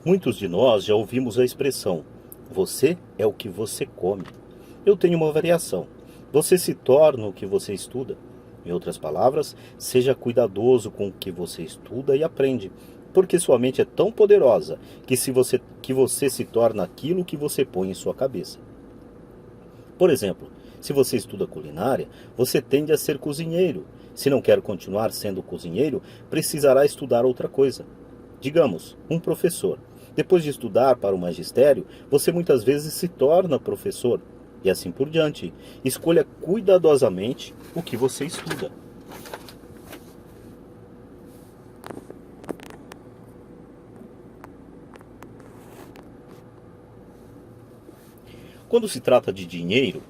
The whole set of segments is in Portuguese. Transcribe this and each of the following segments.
Muitos de nós já ouvimos a expressão: você é o que você come. Eu tenho uma variação: você se torna o que você estuda. Em outras palavras, seja cuidadoso com o que você estuda e aprende, porque sua mente é tão poderosa que você se torna aquilo que você põe em sua cabeça. Por exemplo, se você estuda culinária, você tende a ser cozinheiro. Se não quer continuar sendo cozinheiro, precisará estudar outra coisa. Digamos, um professor. Depois de estudar para o magistério, você muitas vezes se torna professor. E assim por diante. Escolha cuidadosamente o que você estuda. Quando se trata de dinheiro,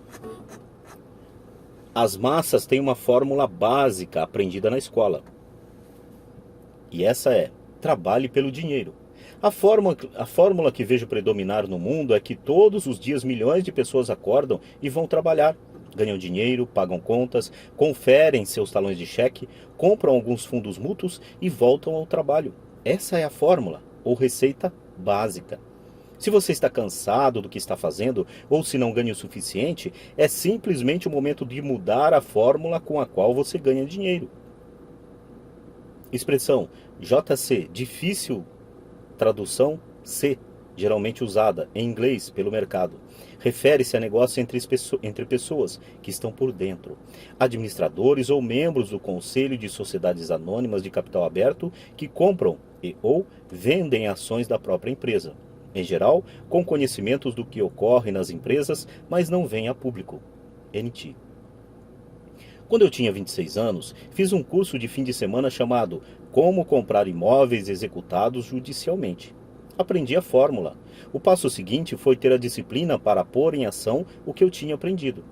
as massas têm uma fórmula básica aprendida na escola. E essa é: trabalhe pelo dinheiro. A fórmula que vejo predominar no mundo é que todos os dias milhões de pessoas acordam e vão trabalhar. Ganham dinheiro, pagam contas, conferem seus talões de cheque, compram alguns fundos mútuos e voltam ao trabalho. Essa é a fórmula, ou receita básica. Se você está cansado do que está fazendo, ou se não ganha o suficiente, é simplesmente o momento de mudar a fórmula com a qual você ganha dinheiro. Expressão JC, difícil tradução C, geralmente usada em inglês pelo mercado. Refere-se a negócio entre pessoas que estão por dentro. Administradores ou membros do conselho de sociedades anônimas de capital aberto que compram ou vendem ações da própria empresa. Em geral, com conhecimentos do que ocorre nas empresas, mas não vêm a público. NT. Quando eu tinha 26 anos, fiz um curso de fim de semana chamado Como Comprar Imóveis Executados Judicialmente. Aprendi a fórmula. O passo seguinte foi ter a disciplina para pôr em ação o que eu tinha aprendido.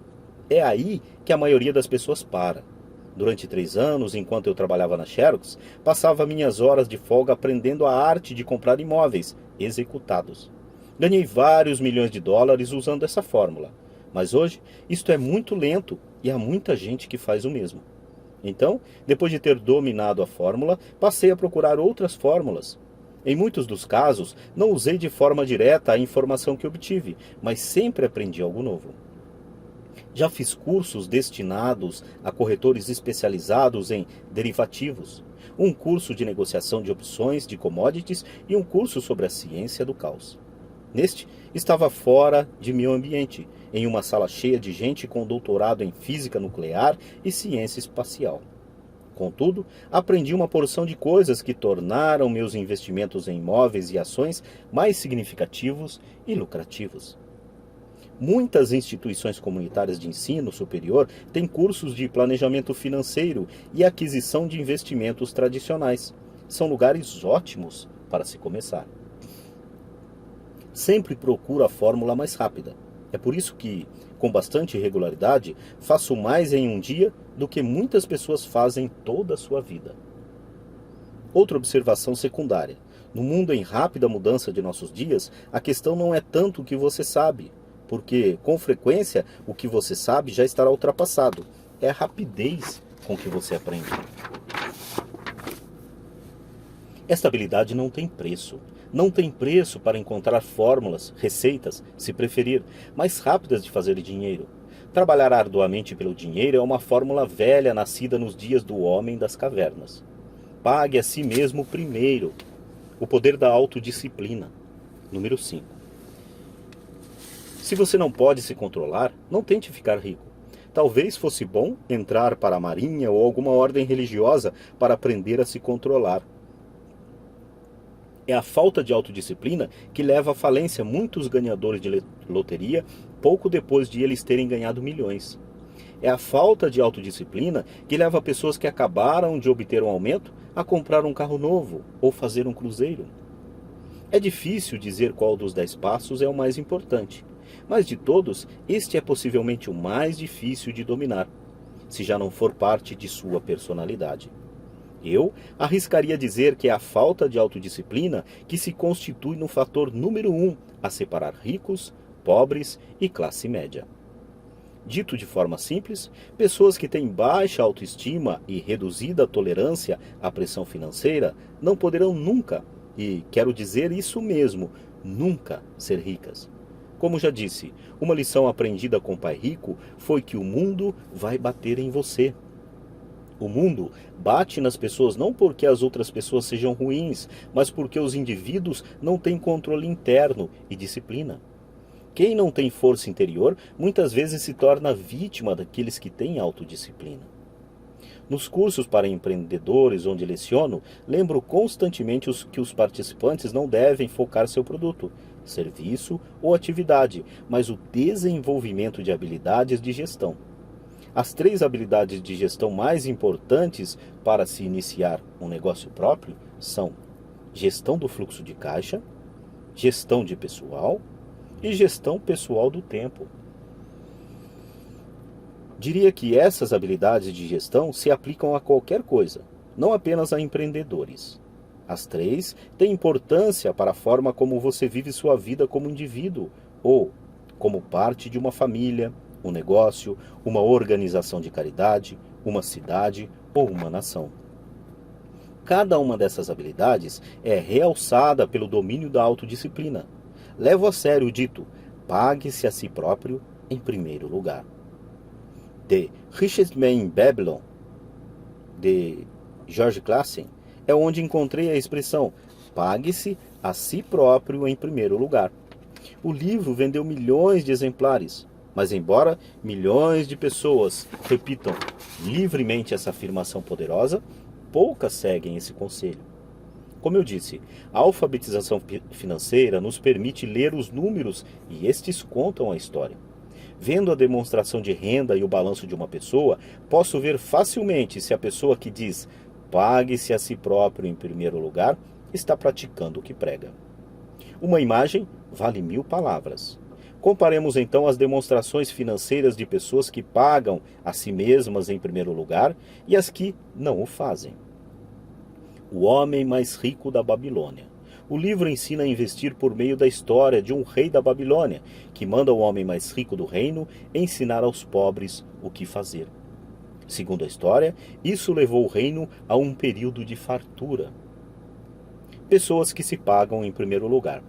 É aí que a maioria das pessoas para. Durante 3 anos, enquanto eu trabalhava na Xerox, passava minhas horas de folga aprendendo a arte de comprar imóveis executados. Ganhei vários milhões de dólares usando essa fórmula. Mas hoje, isto é muito lento e há muita gente que faz o mesmo. Então, depois de ter dominado a fórmula, passei a procurar outras fórmulas. Em muitos dos casos, não usei de forma direta a informação que obtive, mas sempre aprendi algo novo. Já fiz cursos destinados a corretores especializados em derivativos, um curso de negociação de opções de commodities e um curso sobre a ciência do caos. Neste, estava fora de meu ambiente, em uma sala cheia de gente com doutorado em física nuclear e ciência espacial. Contudo, aprendi uma porção de coisas que tornaram meus investimentos em imóveis e ações mais significativos e lucrativos. Muitas instituições comunitárias de ensino superior têm cursos de planejamento financeiro e aquisição de investimentos tradicionais. São lugares ótimos para se começar. Sempre procuro a fórmula mais rápida. É por isso que, com bastante regularidade, faço mais em um dia do que muitas pessoas fazem toda a sua vida. Outra observação secundária. No mundo em rápida mudança de nossos dias, a questão não é tanto o que você sabe, porque, com frequência, o que você sabe já estará ultrapassado. É a rapidez com que você aprende. Esta habilidade não tem preço. Não tem preço para encontrar fórmulas, receitas, se preferir, mais rápidas de fazer dinheiro. Trabalhar arduamente pelo dinheiro é uma fórmula velha nascida nos dias do homem das cavernas. Pague a si mesmo primeiro. O poder da autodisciplina. Número 5. Se você não pode se controlar, não tente ficar rico. Talvez fosse bom entrar para a marinha ou alguma ordem religiosa para aprender a se controlar. É a falta de autodisciplina que leva à falência muitos ganhadores de loteria pouco depois de eles terem ganhado milhões. É a falta de autodisciplina que leva pessoas que acabaram de obter um aumento a comprar um carro novo ou fazer um cruzeiro. É difícil dizer qual dos 10 passos é o mais importante, mas de todos, este é possivelmente o mais difícil de dominar, se já não for parte de sua personalidade. Eu arriscaria dizer que é a falta de autodisciplina que se constitui no fator número 1 a separar ricos, pobres e classe média. Dito de forma simples, pessoas que têm baixa autoestima e reduzida tolerância à pressão financeira não poderão nunca e quero dizer isso mesmo, nunca ser ricas. Como já disse, uma lição aprendida com o pai rico foi que o mundo vai bater em você. O mundo bate nas pessoas não porque as outras pessoas sejam ruins, mas porque os indivíduos não têm controle interno e disciplina. Quem não tem força interior muitas vezes se torna vítima daqueles que têm autodisciplina. Nos cursos para empreendedores onde leciono, lembro constantemente que os participantes não devem focar seu produto, serviço ou atividade, mas o desenvolvimento de habilidades de gestão. As 3 habilidades de gestão mais importantes para se iniciar um negócio próprio são gestão do fluxo de caixa, gestão de pessoal e gestão pessoal do tempo. Diria que essas habilidades de gestão se aplicam a qualquer coisa, não apenas a empreendedores. As 3 têm importância para a forma como você vive sua vida como indivíduo ou como parte de uma família, um negócio, uma organização de caridade, uma cidade ou uma nação. Cada uma dessas habilidades é realçada pelo domínio da autodisciplina. Levo a sério o dito, pague-se a si próprio em primeiro lugar. The Richest Man in Babylon, de George Clason, é onde encontrei a expressão pague-se a si próprio em primeiro lugar. O livro vendeu milhões de exemplares, mas embora milhões de pessoas repitam livremente essa afirmação poderosa, poucas seguem esse conselho. Como eu disse, a alfabetização financeira nos permite ler os números e estes contam a história. Vendo a demonstração de renda e o balanço de uma pessoa, posso ver facilmente se a pessoa que diz pague-se a si próprio em primeiro lugar está praticando o que prega. Uma imagem vale 1000 palavras. Comparemos então as demonstrações financeiras de pessoas que pagam a si mesmas em primeiro lugar e as que não o fazem. O homem mais rico da Babilônia. O livro ensina a investir por meio da história de um rei da Babilônia, que manda o homem mais rico do reino ensinar aos pobres o que fazer. Segundo a história, isso levou o reino a um período de fartura. Pessoas que se pagam em primeiro lugar.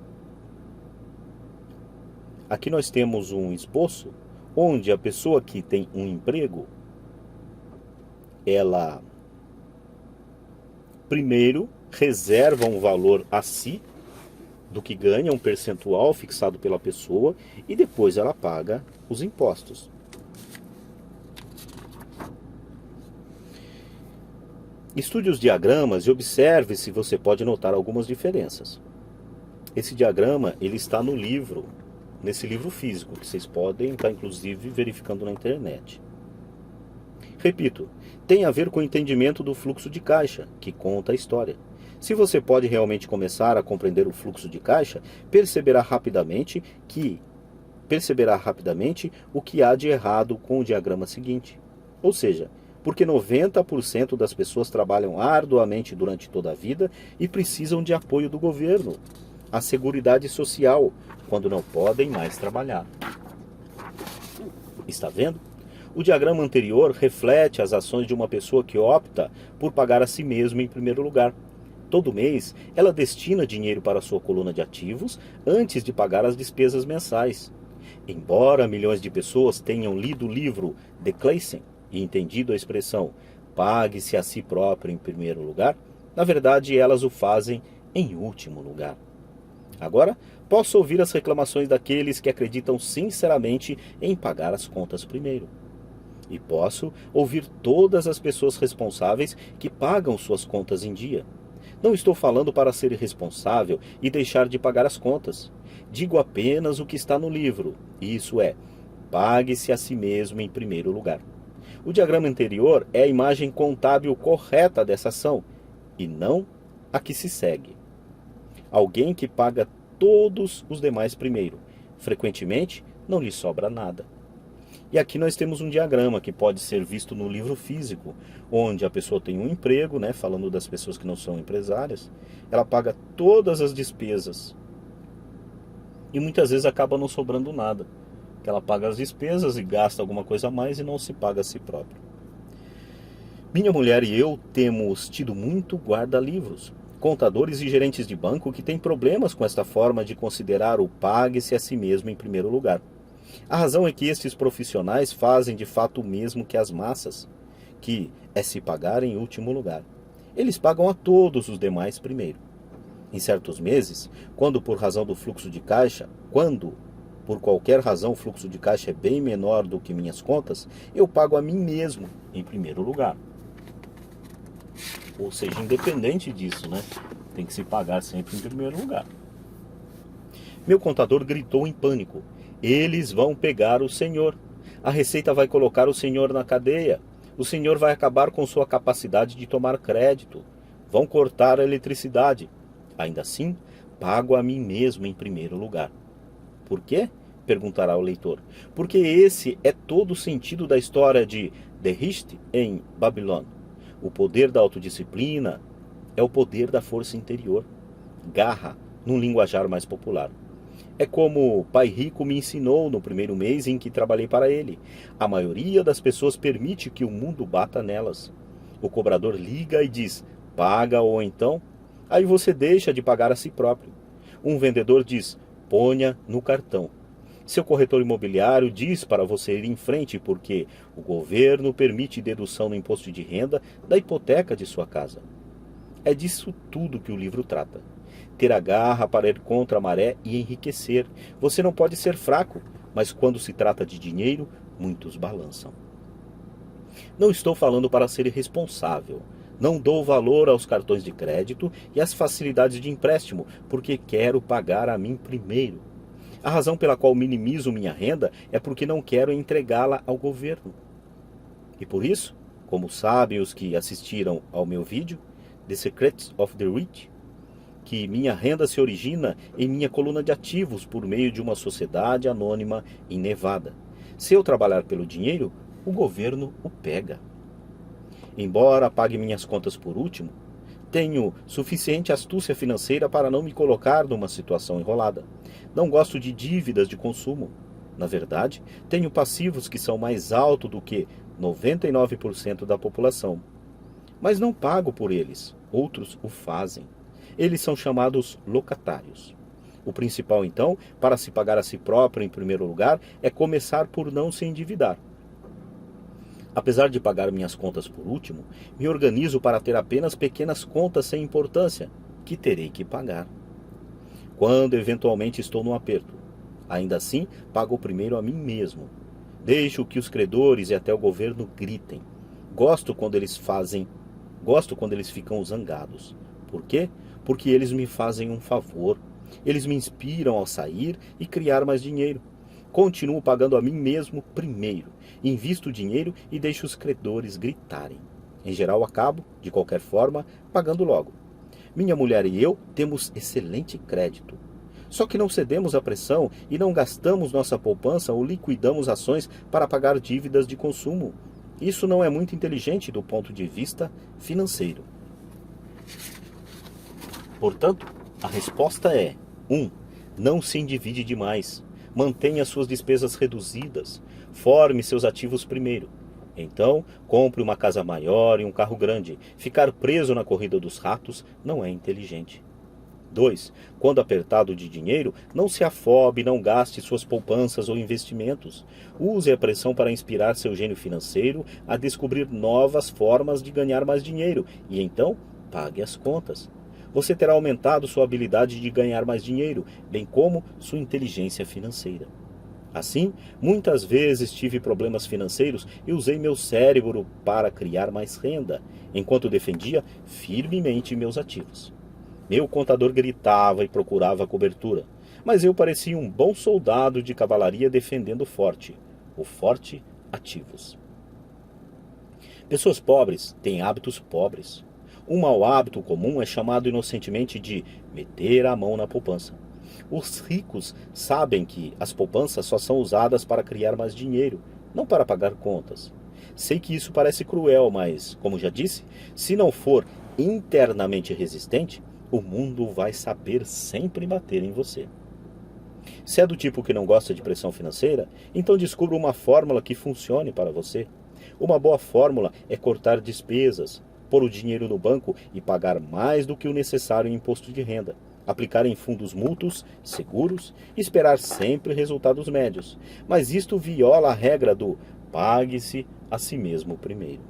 Aqui nós temos um esboço onde a pessoa que tem um emprego, ela primeiro reserva um valor a si do que ganha, um percentual fixado pela pessoa, e depois ela paga os impostos. Estude os diagramas e observe se você pode notar algumas diferenças. Esse diagrama ele está no livro, nesse livro físico, que vocês podem estar inclusive verificando na internet. Repito, tem a ver com o entendimento do fluxo de caixa, que conta a história. Se você pode realmente começar a compreender o fluxo de caixa, perceberá rapidamente o que há de errado com o diagrama seguinte. Ou seja, porque 90% das pessoas trabalham arduamente durante toda a vida e precisam de apoio do governo, a Seguridade Social, quando não podem mais trabalhar. Está vendo? O diagrama anterior reflete as ações de uma pessoa que opta por pagar a si mesma em primeiro lugar. Todo mês, ela destina dinheiro para sua coluna de ativos antes de pagar as despesas mensais. Embora milhões de pessoas tenham lido o livro de Clason e entendido a expressão pague-se a si próprio em primeiro lugar, na verdade elas o fazem em último lugar. Agora, posso ouvir as reclamações daqueles que acreditam sinceramente em pagar as contas primeiro. E posso ouvir todas as pessoas responsáveis que pagam suas contas em dia. Não estou falando para ser irresponsável e deixar de pagar as contas. Digo apenas o que está no livro, e isso é, pague-se a si mesmo em primeiro lugar. O diagrama anterior é a imagem contábil correta dessa ação, e não a que se segue. Alguém que paga todos os demais primeiro. Frequentemente, não lhe sobra nada. E aqui nós temos um diagrama que pode ser visto no livro físico, onde a pessoa tem um emprego, falando das pessoas que não são empresárias, ela paga todas as despesas. E muitas vezes acaba não sobrando nada. Que ela paga as despesas e gasta alguma coisa a mais e não se paga a si próprio. Minha mulher e eu temos tido muito guarda-livros. contadores e gerentes de banco que têm problemas com esta forma de considerar o pague-se a si mesmo em primeiro lugar. A razão é que estes profissionais fazem de fato o mesmo que as massas, que é se pagar em último lugar. Eles pagam a todos os demais primeiro. Em certos meses, quando por qualquer razão o fluxo de caixa é bem menor do que minhas contas, eu pago a mim mesmo em primeiro lugar. Ou seja, independente disso, né? Tem que se pagar sempre em primeiro lugar. Meu contador gritou em pânico: eles vão pegar o senhor. A Receita vai colocar o senhor na cadeia. O senhor vai acabar com sua capacidade de tomar crédito. Vão cortar a eletricidade. Ainda assim, pago a mim mesmo em primeiro lugar. Por quê? Perguntará o leitor. Porque esse é todo o sentido da história de The Richt em Babilônia. O poder da autodisciplina é o poder da força interior. Garra, num linguajar mais popular. É como o pai rico me ensinou no primeiro mês em que trabalhei para ele. A maioria das pessoas permite que o mundo bata nelas. O cobrador liga e diz: paga ou então. Aí você deixa de pagar a si próprio. Um vendedor diz: ponha no cartão. Seu corretor imobiliário diz para você ir em frente porque o governo permite dedução no imposto de renda da hipoteca de sua casa. É disso tudo que o livro trata. Ter a garra para ir contra a maré e enriquecer. Você não pode ser fraco, mas quando se trata de dinheiro, muitos balançam. Não estou falando para ser irresponsável. Não dou valor aos cartões de crédito e às facilidades de empréstimo, porque quero pagar a mim primeiro. A razão pela qual minimizo minha renda é porque não quero entregá-la ao governo. E por isso, como sabem os que assistiram ao meu vídeo, The Secrets of the Rich, que minha renda se origina em minha coluna de ativos por meio de uma sociedade anônima em Nevada. Se eu trabalhar pelo dinheiro, o governo o pega. Embora pague minhas contas por último, tenho suficiente astúcia financeira para não me colocar numa situação enrolada. Não gosto de dívidas de consumo. Na verdade, tenho passivos que são mais altos do que 99% da população. Mas não pago por eles, outros o fazem. Eles são chamados locatários. O principal, então, para se pagar a si próprio em primeiro lugar, é começar por não se endividar. Apesar de pagar minhas contas por último, me organizo para ter apenas pequenas contas sem importância, que terei que pagar. Quando eventualmente estou num aperto, ainda assim pago primeiro a mim mesmo. Deixo que os credores e até o governo gritem. Gosto quando eles ficam zangados. Por quê? Porque eles me fazem um favor. Eles me inspiram a sair e criar mais dinheiro. Continuo pagando a mim mesmo primeiro. Invisto o dinheiro e deixo os credores gritarem. Em geral, acabo, de qualquer forma, pagando logo. Minha mulher e eu temos excelente crédito. Só que não cedemos à pressão e não gastamos nossa poupança ou liquidamos ações para pagar dívidas de consumo. Isso não é muito inteligente do ponto de vista financeiro. Portanto, a resposta é: 1. Não se endivide demais. Mantenha suas despesas reduzidas. Forme seus ativos primeiro. Então, compre uma casa maior e um carro grande. Ficar preso na corrida dos ratos não é inteligente. 2. Quando apertado de dinheiro, não se afobe, não gaste suas poupanças ou investimentos. Use a pressão para inspirar seu gênio financeiro a descobrir novas formas de ganhar mais dinheiro e então pague as contas. Você terá aumentado sua habilidade de ganhar mais dinheiro, bem como sua inteligência financeira. Assim, muitas vezes tive problemas financeiros e usei meu cérebro para criar mais renda, enquanto defendia firmemente meus ativos. Meu contador gritava e procurava cobertura, mas eu parecia um bom soldado de cavalaria defendendo o forte ativos. Pessoas pobres têm hábitos pobres. Um mau hábito comum é chamado inocentemente de meter a mão na poupança. Os ricos sabem que as poupanças só são usadas para criar mais dinheiro, não para pagar contas. Sei que isso parece cruel, mas, como já disse, se não for internamente resistente, o mundo vai saber sempre bater em você. Se é do tipo que não gosta de pressão financeira, então descubra uma fórmula que funcione para você. Uma boa fórmula é cortar despesas. pôr o dinheiro no banco e pagar mais do que o necessário em imposto de renda, aplicar em fundos mútuos, seguros e esperar sempre resultados médios. Mas isto viola a regra do pague-se a si mesmo primeiro.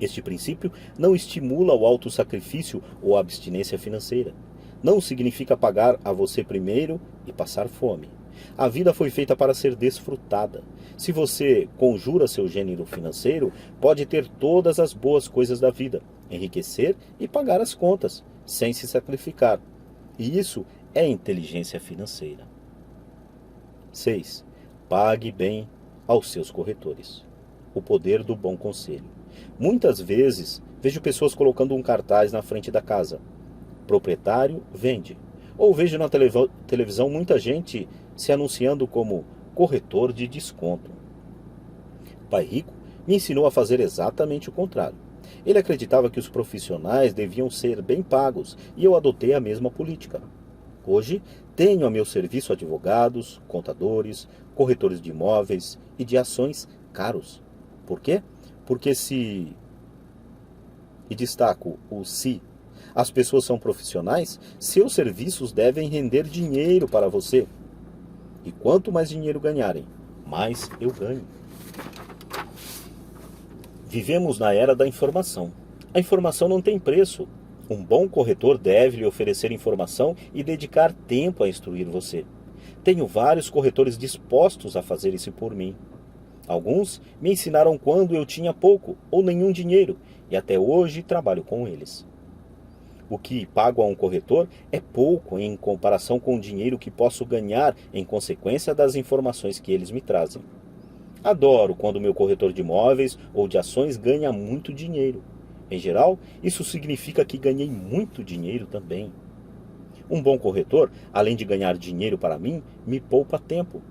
Este princípio não estimula o autossacrifício ou a abstinência financeira. Não significa pagar a você primeiro e passar fome. A vida foi feita para ser desfrutada. Se você conjura seu gênero financeiro, pode ter todas as boas coisas da vida, enriquecer e pagar as contas, sem se sacrificar. E isso é inteligência financeira. 6. Pague bem aos seus corretores. O poder do bom conselho. Muitas vezes vejo pessoas colocando um cartaz na frente da casa: proprietário vende. Ou vejo na televisão muita gente se anunciando como corretor de desconto. Pai Rico me ensinou a fazer exatamente o contrário. Ele acreditava que os profissionais deviam ser bem pagos e eu adotei a mesma política. Hoje tenho a meu serviço advogados, contadores, corretores de imóveis e de ações caros. Por quê? Porque e destaco o se, as pessoas são profissionais, seus serviços devem render dinheiro para você. E quanto mais dinheiro ganharem, mais eu ganho. Vivemos na era da informação. A informação não tem preço. Um bom corretor deve lhe oferecer informação e dedicar tempo a instruir você. Tenho vários corretores dispostos a fazer isso por mim. Alguns me ensinaram quando eu tinha pouco ou nenhum dinheiro e até hoje trabalho com eles. O que pago a um corretor é pouco em comparação com o dinheiro que posso ganhar em consequência das informações que eles me trazem. Adoro quando meu corretor de imóveis ou de ações ganha muito dinheiro. Em geral, isso significa que ganhei muito dinheiro também. Um bom corretor, além de ganhar dinheiro para mim, me poupa tempo.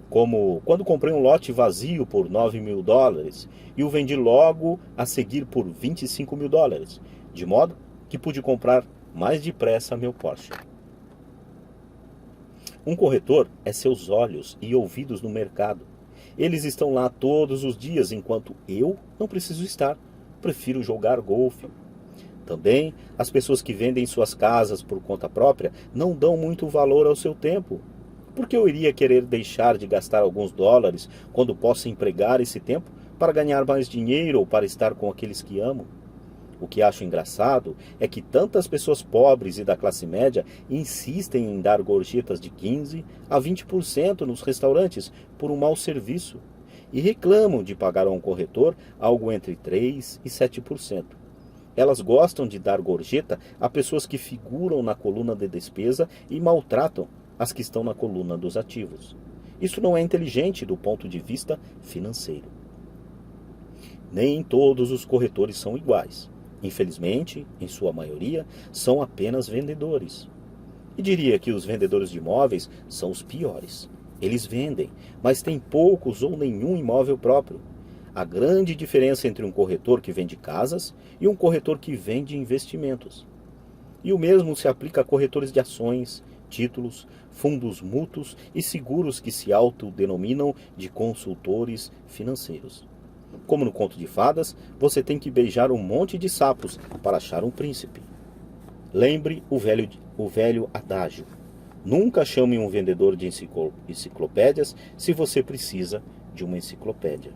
Como quando comprei um lote vazio por $9.000 e o vendi logo a seguir por $25.000, de modo que pude comprar mais depressa meu Porsche. Um corretor é seus olhos e ouvidos no mercado. Eles estão lá todos os dias, enquanto eu não preciso estar. Prefiro jogar golfe. Também, as pessoas que vendem suas casas por conta própria não dão muito valor ao seu tempo. Por que eu iria querer deixar de gastar alguns dólares quando posso empregar esse tempo para ganhar mais dinheiro ou para estar com aqueles que amo? O que acho engraçado é que tantas pessoas pobres e da classe média insistem em dar gorjetas de 15% a 20% nos restaurantes por um mau serviço e reclamam de pagar a um corretor algo entre 3% e 7%. Elas gostam de dar gorjeta a pessoas que figuram na coluna de despesa e maltratam as que estão na coluna dos ativos. Isso não é inteligente do ponto de vista financeiro. Nem todos os corretores são iguais. Infelizmente, em sua maioria, são apenas vendedores. E diria que os vendedores de imóveis são os piores. Eles vendem, mas têm poucos ou nenhum imóvel próprio. A grande diferença entre um corretor que vende casas e um corretor que vende investimentos. E o mesmo se aplica a corretores de ações, títulos, fundos mútuos e seguros que se autodenominam de consultores financeiros. Como no conto de fadas, você tem que beijar um monte de sapos para achar um príncipe. Lembre o velho adágio. Nunca chame um vendedor de enciclopédias se você precisa de uma enciclopédia.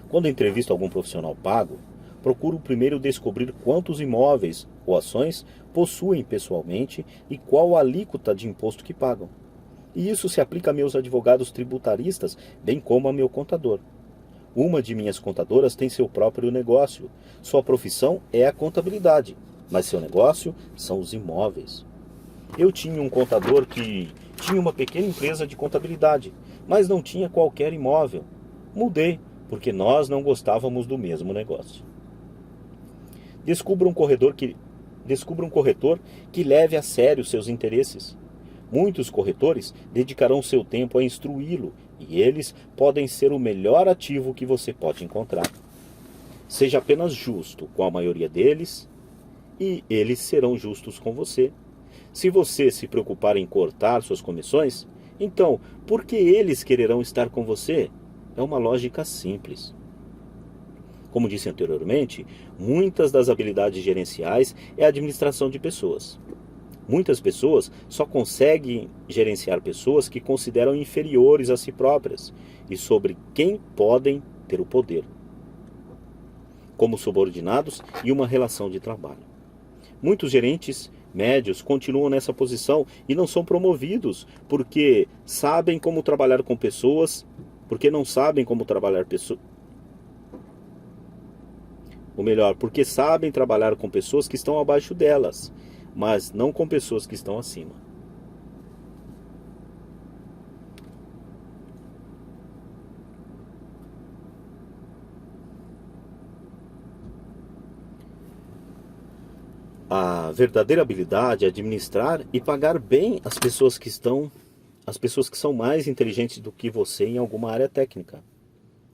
Quando entrevisto algum profissional pago, procuro primeiro descobrir quantos imóveis ou ações possuem pessoalmente e qual a alíquota de imposto que pagam. E isso se aplica a meus advogados tributaristas, bem como a meu contador. Uma de minhas contadoras tem seu próprio negócio. Sua profissão é a contabilidade, mas seu negócio são os imóveis. Eu tinha um contador que tinha uma pequena empresa de contabilidade, mas não tinha qualquer imóvel. Mudei, porque nós não gostávamos do mesmo negócio. Descubra um corretor que leve a sério seus interesses. Muitos corretores dedicarão seu tempo a instruí-lo e eles podem ser o melhor ativo que você pode encontrar. Seja apenas justo com a maioria deles e eles serão justos com você. Se você se preocupar em cortar suas comissões, então por que eles quererão estar com você? É uma lógica simples. Como disse anteriormente, muitas das habilidades gerenciais é a administração de pessoas. Muitas pessoas só conseguem gerenciar pessoas que consideram inferiores a si próprias e sobre quem podem ter o poder, como subordinados e uma relação de trabalho. Muitos gerentes médios continuam nessa posição e não são promovidos porque sabem como trabalhar com pessoas, porque não sabem como trabalhar pessoas. Ou melhor, porque sabem trabalhar com pessoas que estão abaixo delas, mas não com pessoas que estão acima. A verdadeira habilidade é administrar e pagar bem as pessoas que são mais inteligentes do que você em alguma área técnica.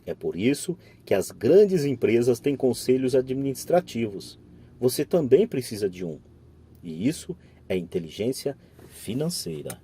É por isso que as grandes empresas têm conselhos administrativos. Você também precisa de um. E isso é inteligência financeira.